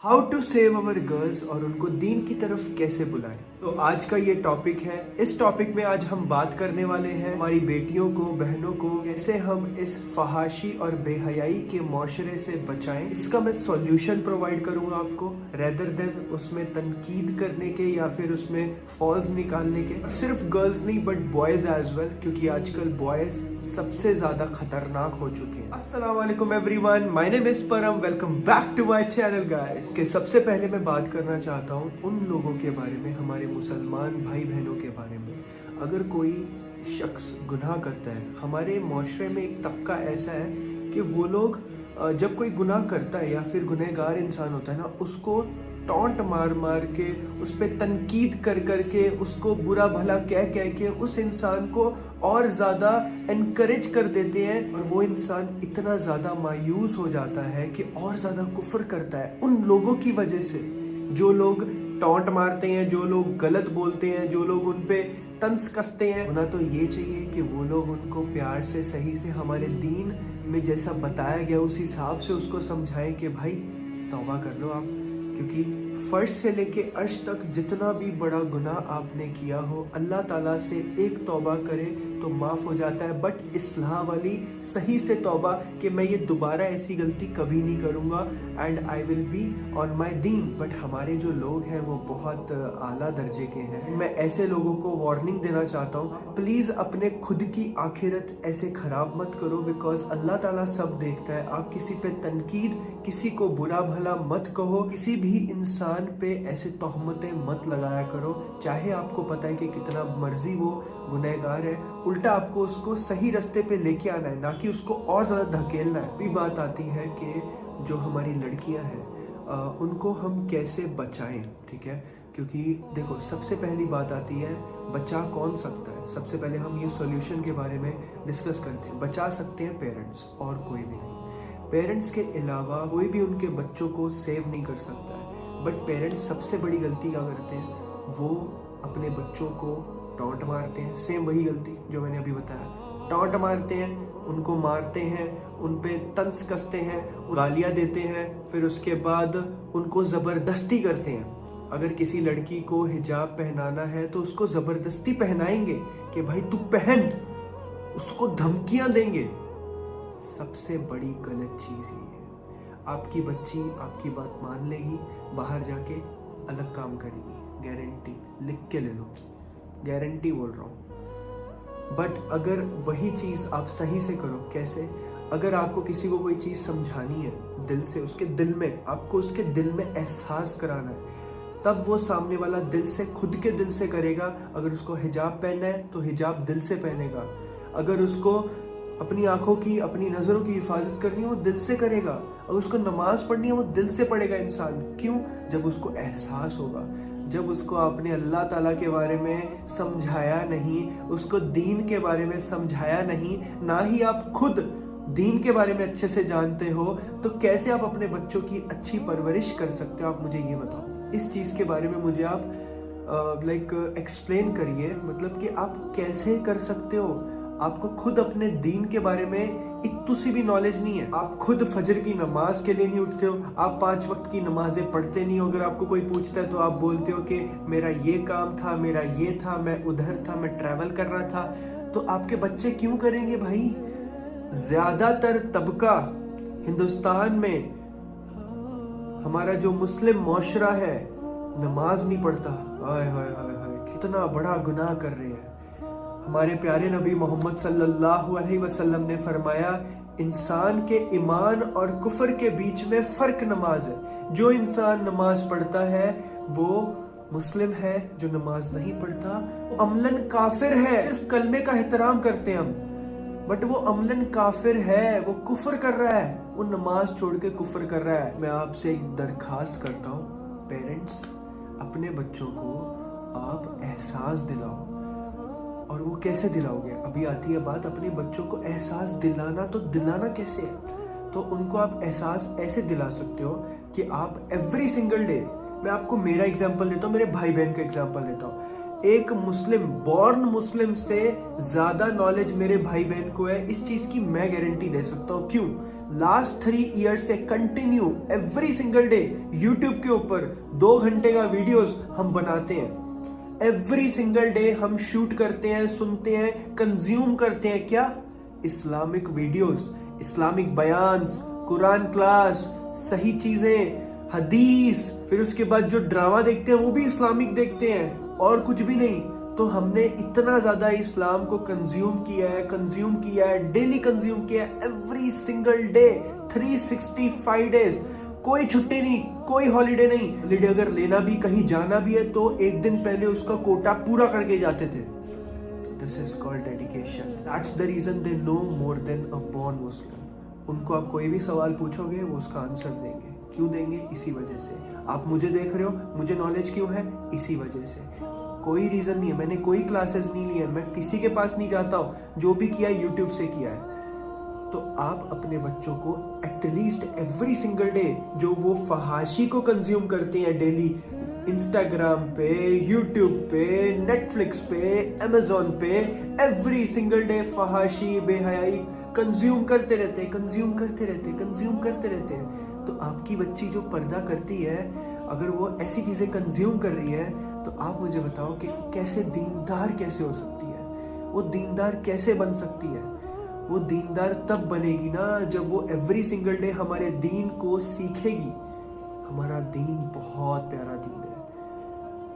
How to save our girls और उनको दीन की तरफ कैसे बुलाएं। तो आज का ये टॉपिक है। इस टॉपिक में आज हम बात करने वाले हैं हमारी बेटियों को, बहनों को कैसे हम इस फहाशी और बेहयाई के माशरे से बचाएं। इसका मैं सॉल्यूशन प्रोवाइड करूंगा आपको, रेदर देन उसमें तनकीद करने के या फिर उसमें फॉल्स निकालने के। और सिर्फ गर्ल्स नहीं बट बॉयज एज वेल, क्योंकि आजकल बॉयज सबसे ज्यादा खतरनाक हो चुके हैं। अस्सलाम वालेकुम everyone, my name is Param, welcome back to my channel guys. कि सबसे पहले मैं बात करना चाहता हूँ उन लोगों के बारे में, हमारे मुसलमान भाई बहनों के बारे में। अगर कोई शख्स गुनाह करता है, हमारे माशरे में एक तबका ऐसा है कि वो लोग जब कोई गुनाह करता है या फिर गुनहगार इंसान होता है ना, उसको टॉन्ट मार मार के, उस पर तनकीद कर कर के, उसको बुरा भला कह कह के उस इंसान को और ज़्यादा एनकरेज कर देते हैं। और वो इंसान इतना ज़्यादा मायूस हो जाता है कि और ज़्यादा कुफ्र करता है उन लोगों की वजह से, जो लोग टॉन्ट मारते हैं, जो लोग गलत बोलते हैं, जो लोग उन पे तंज कसते हैं। होना तो ये चाहिए कि वो लोग उनको प्यार से, सही से, हमारे दीन में जैसा बताया गया उस हिसाब से उसको समझाएं कि भाई तौबा कर लो आप, क्योंकि फर्श से लेके अर्श तक जितना भी बड़ा गुनाह आपने किया हो, अल्लाह ताला से एक तौबा करे तो माफ़ हो जाता है। बट इस्लाह वाली सही से तौबा कि मैं ये दोबारा ऐसी गलती कभी नहीं करूँगा and I will be on my Deen. But हमारे जो लोग हैं वो बहुत आला दर्जे के हैं। मैं ऐसे लोगों को वार्निंग देना चाहता हूँ, प्लीज़ अपने खुद की आखिरत ऐसे ख़राब मत करो, बिकॉज अल्लाह ताला सब देखता है। आप किसी पे तनकीद, किसी को बुरा भला मत कहो, किसी भी इंसान पे ऐसे तोहमतें मत लगाया करो, चाहे आपको पता है कि कितना मर्जी वो गुनहगार है। उल्टा आपको उसको सही रास्ते पे लेके आना है, ना कि उसको और ज़्यादा धकेलना है। भी बात आती है कि जो हमारी लड़कियां हैं उनको हम कैसे बचाएं, ठीक है। क्योंकि देखो, सबसे पहली बात आती है बचा कौन सकता है। सबसे पहले हम ये सॉल्यूशन के बारे में डिस्कस करते हैं। बचा सकते हैं पेरेंट्स, और कोई भी नहीं। पेरेंट्स के अलावा कोई भी उनके बच्चों को सेव नहीं कर सकता है। बट पेरेंट्स सबसे बड़ी गलती क्या करते हैं, वो अपने बच्चों को टॉन्ट मारते हैं। सेम वही गलती जो मैंने अभी बताया, टॉन्ट मारते हैं, उनको मारते हैं, उन पे तंज कसते हैं, गालियाँ देते हैं, फिर उसके बाद उनको ज़बरदस्ती करते हैं। अगर किसी लड़की को हिजाब पहनाना है तो उसको ज़बरदस्ती पहनाएंगे कि भाई तू पहन, उसको धमकियाँ देंगे। सबसे बड़ी गलत चीज़ ये है। आपकी बच्ची आपकी बात मान लेगी, बाहर जाके अलग काम करेगी, गारंटी लिख के ले लो, गारंटी बोल रहा हूँ। बट अगर वही चीज़ आप सही से करो, कैसे? अगर आपको किसी को कोई चीज़ समझानी है दिल से, उसके दिल में, आपको उसके दिल में एहसास कराना है, तब वो सामने वाला दिल से, खुद के दिल से करेगा। अगर उसको हिजाब पहनना है तो हिजाब दिल से पहनेगा। अगर उसको अपनी आंखों की, अपनी नज़रों की हिफाजत करनी है वो दिल से करेगा। अगर उसको नमाज पढ़नी है वो दिल से पढ़ेगा इंसान। क्यों? जब उसको एहसास होगा, जब उसको आपने अल्लाह ताला के बारे में समझाया नहीं, उसको दीन के बारे में समझाया नहीं, ना ही आप खुद दीन के बारे में अच्छे से जानते हो, तो कैसे आप अपने बच्चों की अच्छी परवरिश कर सकते हो? आप मुझे ये बताओ। इस चीज़ के बारे में मुझे आप एक्सप्लेन करिए, मतलब कि आप कैसे कर सकते हो। आपको खुद अपने दीन के बारे में इतनी सी भी नॉलेज नहीं है। आप खुद फजर की नमाज के लिए नहीं उठते हो, आप 5 वक्त की नमाजें पढ़ते नहीं हो। अगर आपको कोई पूछता है तो आप बोलते हो कि मेरा ये काम था, मेरा ये था, मैं उधर था, मैं ट्रैवल कर रहा था। तो आपके बच्चे क्यों करेंगे भाई? ज्यादातर तबका हिंदुस्तान में, हमारा जो मुस्लिम माशरा है, नमाज नहीं पढ़ता। हाय हाय हाय हाय, कितना बड़ा गुनाह कर रहे हैं। हमारे प्यारे नबी मोहम्मद सल्लल्लाहु अलैहि वसल्लम ने फरमाया, इंसान के ईमान और कुफर के बीच में फर्क नमाज है। जो इंसान नमाज पढ़ता है वो मुस्लिम है, जो नमाज नहीं पढ़ता वो अमलन काफिर है। सिर्फ कलमे का एहतराम करते हैं हम, बट वो अमलन काफिर है, वो कुफर कर रहा है, वो नमाज छोड़ के कुफर कर रहा है। मैं आपसे एक दरखास्त करता हूँ, पेरेंट्स, अपने बच्चों को आप एहसास दिलाओ। और वो कैसे दिलाओगे? अभी आती है बात, अपने बच्चों को एहसास दिलाना। तो दिलाना कैसे है? तो उनको आप एहसास ऐसे दिला सकते हो कि आप एवरी सिंगल डे, मैं आपको मेरा एग्जांपल देता हूँ, मेरे भाई बहन का एग्जांपल देता हूँ। एक मुस्लिम, बॉर्न मुस्लिम से ज्यादा नॉलेज मेरे भाई बहन को है, इस चीज की मैं गारंटी दे सकता हूँ। क्यों? लास्ट 3 ईयर्स से continue every single day YouTube के ऊपर 2 घंटे का वीडियोस हम बनाते हैं। एवरी सिंगल डे हम शूट करते हैं, सुनते हैं, कंज्यूम करते हैं क्या? इस्लामिक वीडियोस, इस्लामिक बयान्स, कुरान क्लास, सही चीजें, हदीस, फिर उसके बाद जो ड्रामा देखते हैं वो भी इस्लामिक देखते हैं और कुछ भी नहीं। तो हमने इतना ज्यादा इस्लाम को कंज्यूम किया है, डेली कंज्यूम किया है, एवरी सिंगल डे 365 डेज, कोई छुट्टी नहीं, कोई हॉलीडे नहीं। हॉलीडे अगर लेना भी, कहीं जाना भी है तो एक दिन पहले उसका कोटा पूरा करके जाते थे। This is called dedication. That's the reason they know more than a born Muslim. उनको आप कोई भी सवाल पूछोगे वो उसका आंसर देंगे। क्यों देंगे? इसी वजह से। आप मुझे देख रहे हो, मुझे नॉलेज क्यों है? इसी वजह से। कोई रीजन नहीं है, मैंने कोई क्लासेस नहीं ली है, मैं किसी के पास नहीं जाता हूँ, जो भी किया है यूट्यूब से किया है। तो आप अपने बच्चों को एटलीस्ट एवरी सिंगल डे जो वो फहाशी को कंज्यूम करते हैं डेली, इंस्टाग्राम पे, यूट्यूब पे, नेटफ्लिक्स पे, अमेजोन पे, एवरी सिंगल डे फहाशी, बेहयाई कंज्यूम करते रहते हैं। तो आपकी बच्ची जो पर्दा करती है, अगर वो ऐसी चीजें कंज्यूम कर रही है, तो आप मुझे बताओ कि कैसे दीनदार कैसे हो सकती है? वो दीनदार कैसे बन सकती है? वो दीनदार तब बनेगी ना जब वो एवरी सिंगल डे हमारे दीन को सीखेगी। हमारा दीन बहुत प्यारा दीन है,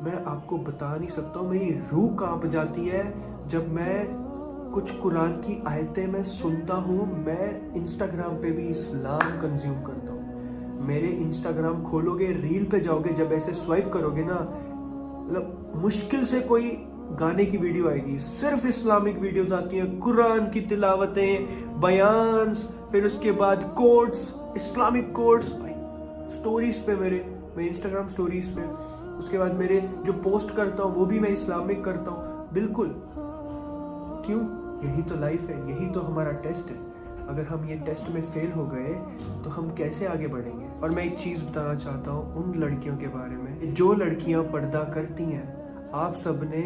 मैं आपको बता नहीं सकता हूँ। मेरी रूह कांप जाती है जब मैं कुछ कुरान की आयतें मैं सुनता हूँ। मैं इंस्टाग्राम पे भी इस्लाम कंज्यूम करता हूँ। मेरे इंस्टाग्राम खोलोगे, रील पे जाओगे, जब ऐसे स्वाइप करोगे ना, मतलब मुश्किल से कोई गाने की वीडियो आएगी, सिर्फ इस्लामिक वीडियोस आती हैं, कुरान की तिलावतें, बयान्स, फिर उसके बाद कोट्स, इस्लामिक कोट्स, स्टोरीज पे मेरे इंस्टाग्राम स्टोरीज पे। उसके बाद मेरे जो पोस्ट करता हूँ वो भी मैं इस्लामिक करता हूँ। बिल्कुल। क्यों? यही तो लाइफ है, यही तो हमारा टेस्ट है। अगर हम ये टेस्ट में फेल हो गए तो हम कैसे आगे बढ़ेंगे? और मैं एक चीज बताना चाहता हूँ उन लड़कियों के बारे में जो लड़कियां पर्दा करती हैं। आप सबने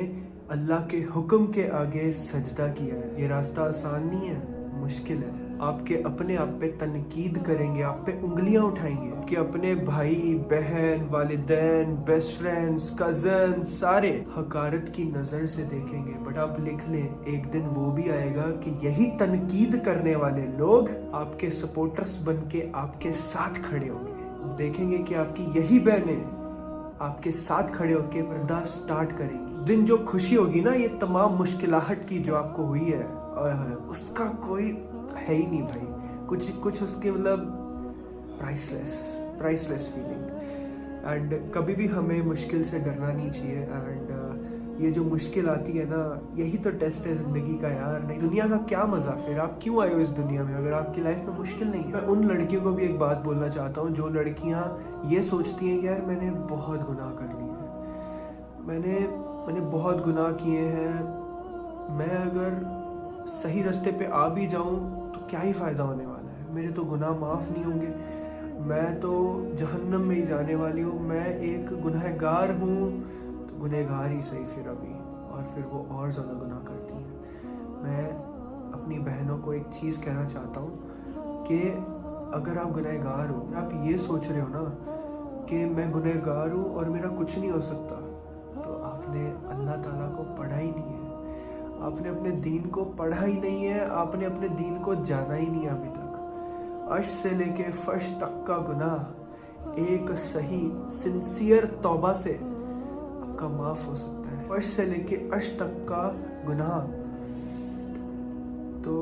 अल्लाह के हुक्म के आगे सजदा किया है। ये रास्ता आसान नहीं है, मुश्किल है। आपके अपने आप पे तनकीद करेंगे, आप पे उंगलियां उठाएंगे, कि अपने भाई बहन, वालिदैन, बेस्ट फ्रेंड्स, कजन सारे हकारत की नजर से देखेंगे। बट आप लिख लें, एक दिन वो भी आएगा कि यही तनकीद करने वाले लोग आपके सपोर्टर्स बन के आपके साथ खड़े होंगे। देखेंगे कि आपकी यही बहनें आपके साथ खड़े होकर पर्दा स्टार्ट करेंगी। दिन जो खुशी होगी ना, ये तमाम मुश्किलाहट की जो आपको हुई है, उसका कोई है ही नहीं भाई। कुछ उसके मतलब प्राइसलेस फीलिंग। एंड कभी भी हमें मुश्किल से डरना नहीं चाहिए। एंड ये जो मुश्किल आती है ना, यही तो टेस्ट है जिंदगी का यार। नहीं, दुनिया का क्या मजा? फिर आप क्यों आए हो इस दुनिया में अगर आपकी लाइफ में मुश्किल नहीं है? मैं उन लड़कियों को भी एक बात बोलना चाहता हूँ जो लड़कियाँ ये सोचती हैं कि यार मैंने बहुत गुनाह कर लिए हैं, मैंने बहुत गुनाह किए हैं, मैं अगर सही रास्ते पे आ भी जाऊं तो क्या ही फायदा होने वाला है, मेरे तो गुनाह माफ नहीं होंगे, मैं तो जहन्नम में ही जाने वाली हूँ, मैं एक गुनहगार हूँ। तो गुनहगार ही सही फिर अभी, और फिर वो और ज़्यादा गुनाह करती हैं। मैं अपनी बहनों को एक चीज़ कहना चाहता हूँ कि अगर आप गुनहगार हो, आप ये सोच रहे हो ना कि मैं गुनहगार हूँ और मेरा कुछ नहीं हो सकता, तो आपने अल्लाह ताला को पढ़ा ही नहीं है, आपने अपने दीन को पढ़ा ही नहीं है, आपने अपने दीन को जाना ही नहीं अभी तक। अर्श से लेके फर्श तक का गुनाह एक सही सिंसियर तौबा से आपका माफ हो सकता है। फर्श से लेके अर्श तक का गुनाह। तो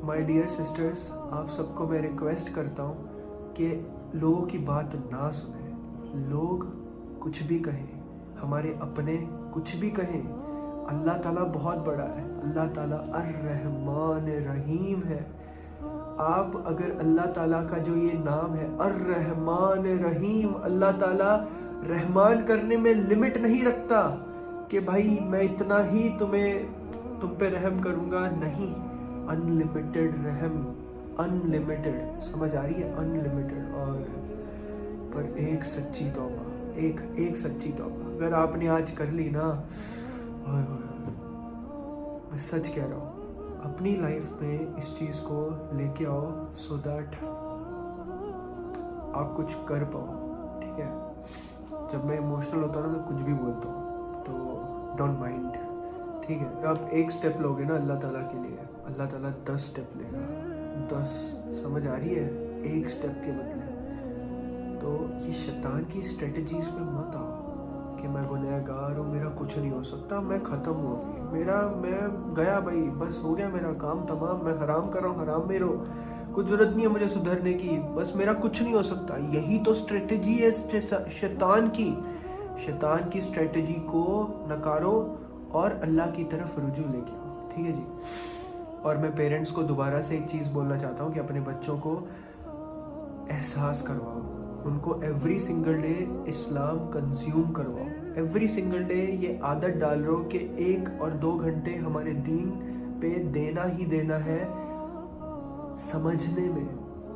माय डियर सिस्टर्स, आप सबको मैं रिक्वेस्ट करता हूँ कि लोगों की बात ना सुने। लोग कुछ भी कहें, हमारे अपने कुछ भी कहें, अल्लाह ताला बहुत बड़ा है। अल्लाह ताला अर्रहमान रहीम है। आप अगर अल्लाह ताला का जो ये नाम है अर्रहमान रहीम, अल्लाह ताला रहमान करने में लिमिट नहीं रखता कि भाई मैं इतना ही तुम पे रहम करूँगा, नहीं। अनलिमिटेड रहम, अनलिमिटेड, समझ आ रही है? अनलिमिटेड। और पर एक सच्ची तौबा, एक सच्ची तौबा अगर आपने आज कर ली ना, हाय हाय, मैं सच कह रहा हूँ, अपनी लाइफ में इस चीज़ को लेके आओ सो दैट आप कुछ कर पाओ, ठीक है। जब मैं इमोशनल होता हूँ ना, मैं कुछ भी बोलता हूँ, तो डोंट माइंड, ठीक है। आप एक स्टेप लोगे ना अल्लाह ताला के लिए, अल्लाह ताला 10 स्टेप लेगा, 10, समझ आ रही है, एक स्टेप के बदले। तो ये शैतान की स्ट्रेटजीज पे मत आओ कि मैं गुनहगार हूँ, मेरा कुछ नहीं हो सकता, मैं ख़त्म हो गई, मैं गया भाई, बस हो गया मेरा काम तमाम, मैं हराम कर रहा हूँ, हराम में रहो, कुछ ज़रूरत नहीं है मुझे सुधरने की, बस मेरा कुछ नहीं हो सकता। यही तो स्ट्रेटजी है शैतान की स्ट्रेटजी को नकारो और अल्लाह की तरफ रुजू लेके आओ, ठीक है जी। और मैं पेरेंट्स को दोबारा से एक चीज़ बोलना चाहता हूँ कि अपने बच्चों को एहसास करवाओ, उनको एवरी सिंगल डे इस्लाम कंज्यूम करवाओ, एवरी सिंगल डे ये आदत डाल रहे हो कि 1 और 2 घंटे हमारे दीन पे देना ही देना है समझने में,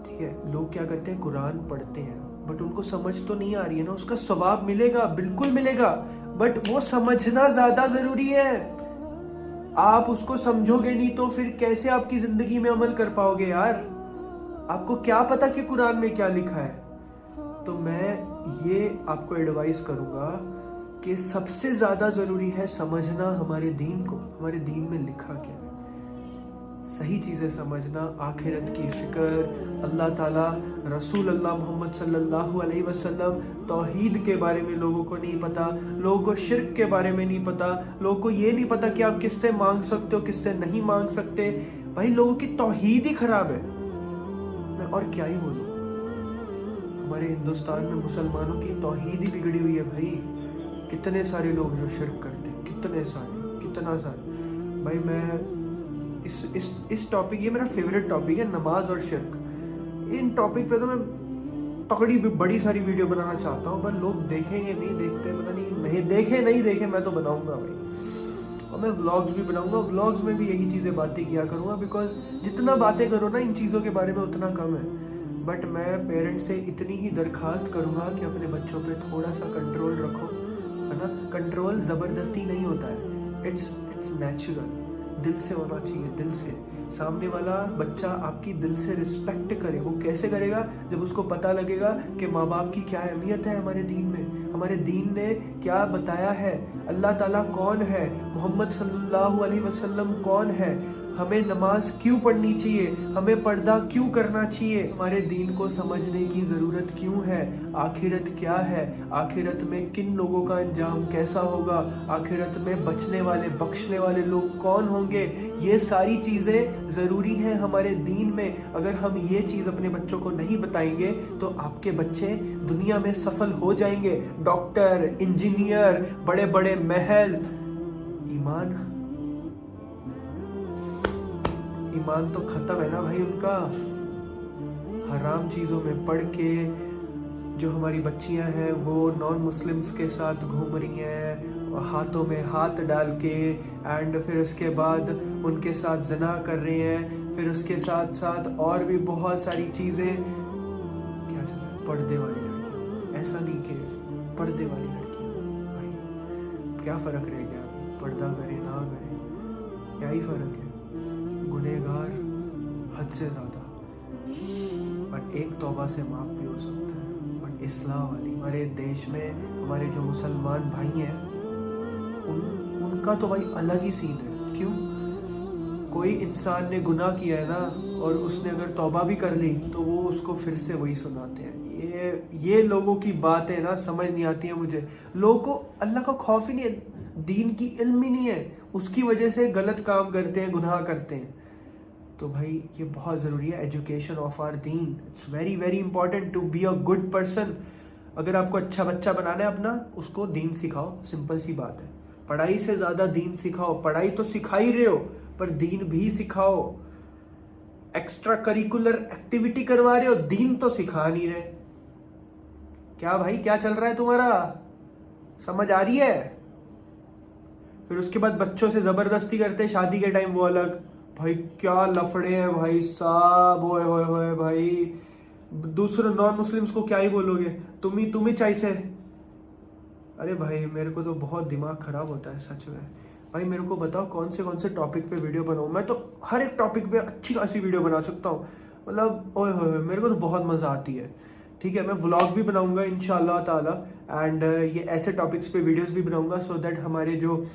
ठीक है। लोग क्या करते हैं, कुरान पढ़ते हैं बट उनको समझ तो नहीं आ रही है ना, उसका सवाब मिलेगा, बिल्कुल मिलेगा, बट वो समझना ज्यादा जरूरी है। आप उसको समझोगे नहीं तो फिर कैसे आपकी जिंदगी में अमल कर पाओगे यार। आपको क्या पता कि कुरान में क्या लिखा है। तो मैं ये आपको एडवाइस करूंगा कि सबसे ज्यादा जरूरी है समझना हमारे दीन को, हमारे दीन में लिखा क्या है, सही चीज़ें समझना, आखिरत की फिक्र, अल्लाह ताला, रसूल अल्लाह मोहम्मद सल्लल्लाहु अलैहि वसल्लम, तौहीद के बारे में लोगों को नहीं पता, लोगों को शिर्क के बारे में नहीं पता, लोगों को ये नहीं पता कि आप किससे मांग सकते हो, किससे नहीं मांग सकते। भाई लोगों की तौहीद ही खराब है, मैं और क्या ही बोलूँ। हमारे हिंदुस्तान में मुसलमानों की तौहीद ही बिगड़ी हुई है भाई। कितने सारे लोग जो शिर्क करते हैं, कितना सारे। भाई मैं इस टॉपिक, ये मेरा फेवरेट टॉपिक है, नमाज और शिर्क। इन टॉपिक पे तो मैं तगड़ी बड़ी सारी वीडियो बनाना चाहता हूँ, पर लोग देखेंगे नहीं देखते, पता नहीं देखे, मैं तो बनाऊंगा भाई। और मैं व्लॉग्स भी बनाऊंगा, व्लॉग्स में भी यही चीज़ें बातें किया करूँगा, बिकॉज जितना बातें करो ना इन चीज़ों के बारे में उतना कम है। बट मैं पेरेंट्स से इतनी ही दरख्वास्त करूँगा कि अपने बच्चों पे थोड़ा सा कंट्रोल रखो, है ना। कंट्रोल ज़बरदस्ती नहीं होता है, इट्स नेचुरल, दिल से होना चाहिए, दिल से। सामने वाला बच्चा आपकी दिल से रिस्पेक्ट करे, वो कैसे करेगा, जब उसको पता लगेगा कि माँ बाप की क्या अहमियत है हमारे दीन में, हमारे दीन ने क्या बताया है, अल्लाह ताला कौन है, मोहम्मद सल्लल्लाहु अलैहि वसल्लम कौन है, हमें नमाज क्यों पढ़नी चाहिए, हमें पर्दा क्यों करना चाहिए, हमारे दीन को समझने की ज़रूरत क्यों है, आखिरत क्या है, आखिरत में किन लोगों का अंजाम कैसा होगा, आखिरत में बचने वाले बख्शने वाले लोग कौन होंगे, ये सारी चीज़ें ज़रूरी हैं हमारे दीन में। अगर हम ये चीज़ अपने बच्चों को नहीं बताएंगे तो आपके बच्चे दुनिया में सफल हो जाएंगे, डॉक्टर, इंजीनियर, बड़े बड़े महल। ईमान तो खत्म है ना भाई उनका, हराम चीज़ों में पढ़ के। जो हमारी बच्चियां हैं वो नॉन मुस्लिम्स के साथ घूम रही हैं, हाथों में हाथ डाल के, एंड फिर उसके बाद उनके साथ ज़िना कर रहे हैं, फिर उसके साथ साथ और भी बहुत सारी चीज़ें। क्या चल रहा है, पर्दे वाली लड़की, ऐसा नहीं कि पर्दे वाली लड़की, भाई क्या फ़र्क रह गया, पर्दा करे ना करे, क्या ही फ़र्क है। गुनहगार हद से ज़्यादा, बट एक तौबा से माफ़ भी हो सकता है। बट इस्लाम वाली हमारे देश में हमारे जो मुसलमान भाई हैं उनका तो भाई अलग ही सीन है। क्यों? कोई इंसान ने गुनाह किया है ना, और उसने अगर तौबा भी कर ली तो वो उसको फिर से वही सुनाते हैं। ये लोगों की बात है ना, समझ नहीं आती है मुझे। लोगों को अल्लाह का खौफ ही नहीं है, दीन की इल्म ही नहीं है, उसकी वजह से गलत काम करते हैं, गुनाह करते हैं। तो भाई ये बहुत ज़रूरी है, एजुकेशन ऑफ आवर दीन। It's very very important to be a good person. अगर आपको अच्छा बच्चा बनाना है अपना, उसको दीन सिखाओ, सिंपल सी बात है। पढ़ाई से ज़्यादा दीन सिखाओ। पढ़ाई तो सिखा ही रहे हो, पर दीन भी सिखाओ। एक्स्ट्रा करिकुलर एक्टिविटी करवा रहे हो, दीन तो सिखा नहीं रहे। क्या भाई, क्या चल रहा है तुम्हारा, समझ आ रही है? फिर उसके बाद बच्चों से ज़बरदस्ती करते हैं शादी के टाइम, वो अलग। भाई क्या लफड़े हैं भाई साहब, ओए होए होए भाई। दूसरे नॉन मुस्लिम्स को क्या ही बोलोगे, तुम ही चाहिए से। अरे भाई मेरे को तो बहुत दिमाग खराब होता है सच में। भाई मेरे को बताओ कौन से टॉपिक पे वीडियो बनाऊँ। मैं तो हर एक टॉपिक पे अच्छी खासी वीडियो बना सकता हूँ, मतलब ओए होए मेरे को तो बहुत मज़ा आती है। ठीक है, मैं व्लॉग भी बनाऊंगा इंशाल्लाह ताला, एंड ये ऐसे टॉपिक्स पे वीडियोस भी बनाऊंगा सो दैट हमारे जो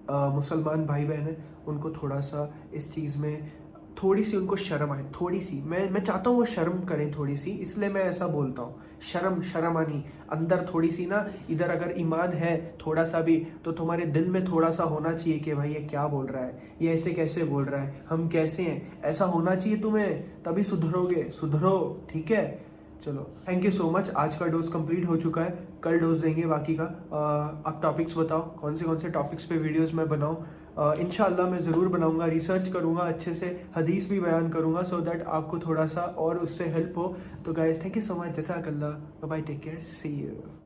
मुसलमान भाई बहन हैं उनको थोड़ा सा इस चीज़ में थोड़ी सी उनको शर्म आए, थोड़ी सी। मैं चाहता हूँ वो शर्म करें थोड़ी सी, इसलिए मैं ऐसा बोलता हूँ। शर्म आनी अंदर थोड़ी सी ना, इधर अगर ईमान है थोड़ा सा भी तो तुम्हारे दिल में थोड़ा सा होना चाहिए कि भाई ये क्या बोल रहा है, ये ऐसे कैसे बोल रहा है, हम कैसे हैं, ऐसा होना चाहिए तुम्हें, तभी सुधरोगे। सुधरो, ठीक है। चलो, थैंक यू सो मच। आज का डोज कंप्लीट हो चुका है, कल डोज देंगे बाकी का। आप टॉपिक्स बताओ कौन से टॉपिक्स पे वीडियोस मैं बनाऊँ। इंशाल्लाह मैं ज़रूर बनाऊंगा, रिसर्च करूंगा अच्छे से, हदीस भी बयान करूंगा सो दैट आपको थोड़ा सा और उससे हेल्प हो। तो guys thank you so much, जज़ाकल्लाह, bye bye, take care, see you.